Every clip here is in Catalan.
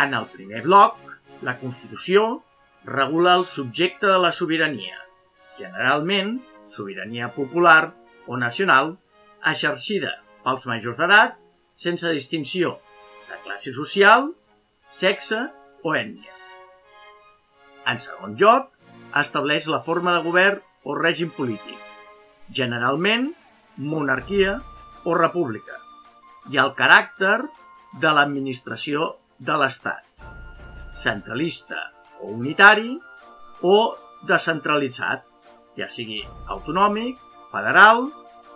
En el primer bloc, la Constitució regula el subjecte de la sobirania, generalment sobirania popular o nacional, exercida pels majors d'edat sense distinció de classe social, sexe o ètnia. En segon lloc, estableix la forma de govern o règim polític, generalment monarquia o república, i el caràcter de l'administració de l'Estat, centralista o unitari o descentralitzat, ja sigui autonòmic, federal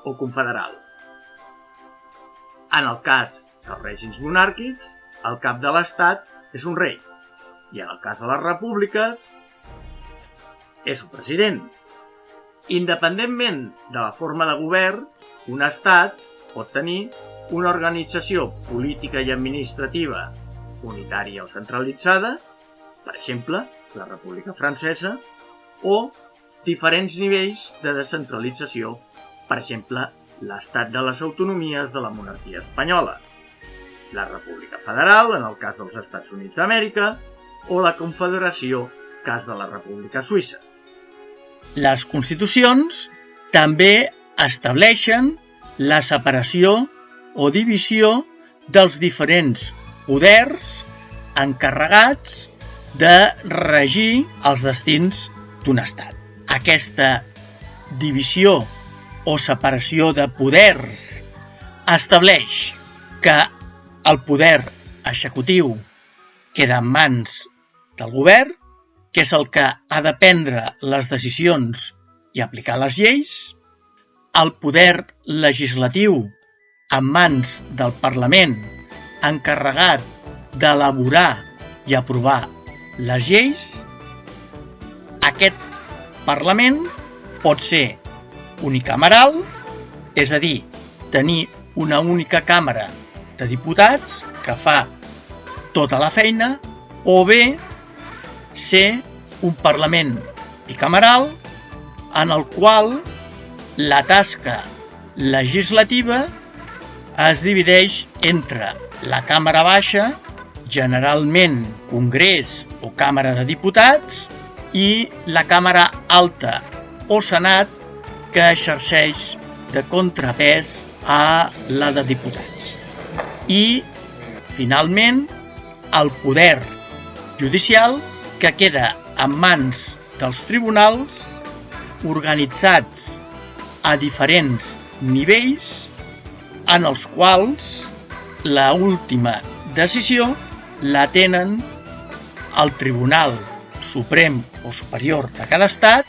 o confederal. En el cas dels règims monàrquics, el cap de l'Estat és un rei, i en el cas de les repúbliques és un president. Independentment de la forma de govern, un estat pot tenir una organització política i administrativa unitària o centralitzada, per exemple, la República Francesa, o diferents nivells de descentralització, per exemple, l'estat de les autonomies de la monarquia espanyola, la República Federal, en el cas dels Estats Units d'Amèrica, o la Confederació, cas de la República Suïssa. Les constitucions també estableixen la separació o divisió dels diferents poders encarregats de regir els destins d'un estat. Aquesta divisió o separació de poders estableix que el poder executiu queda en mans del govern, que és el que ha de prendre les decisions i aplicar les lleis, el poder legislatiu en mans del Parlament, encarregat d'elaborar i aprovar les lleis. Aquest Parlament pot ser unicameral, és a dir, tenir una única càmera de diputats que fa tota la feina, o bé ser un Parlament bicameral en el qual la tasca legislativa es divideix entre la Càmera Baixa, generalment Congrés o Càmera de Diputats, i la Càmera Alta o Senat, que exerceix de contrapès a la de diputats. I, finalment, el poder judicial, que queda en mans dels tribunals, organitzats a diferents nivells, en els quals l'última decisió la tenen el Tribunal Suprem o Superior de cada estat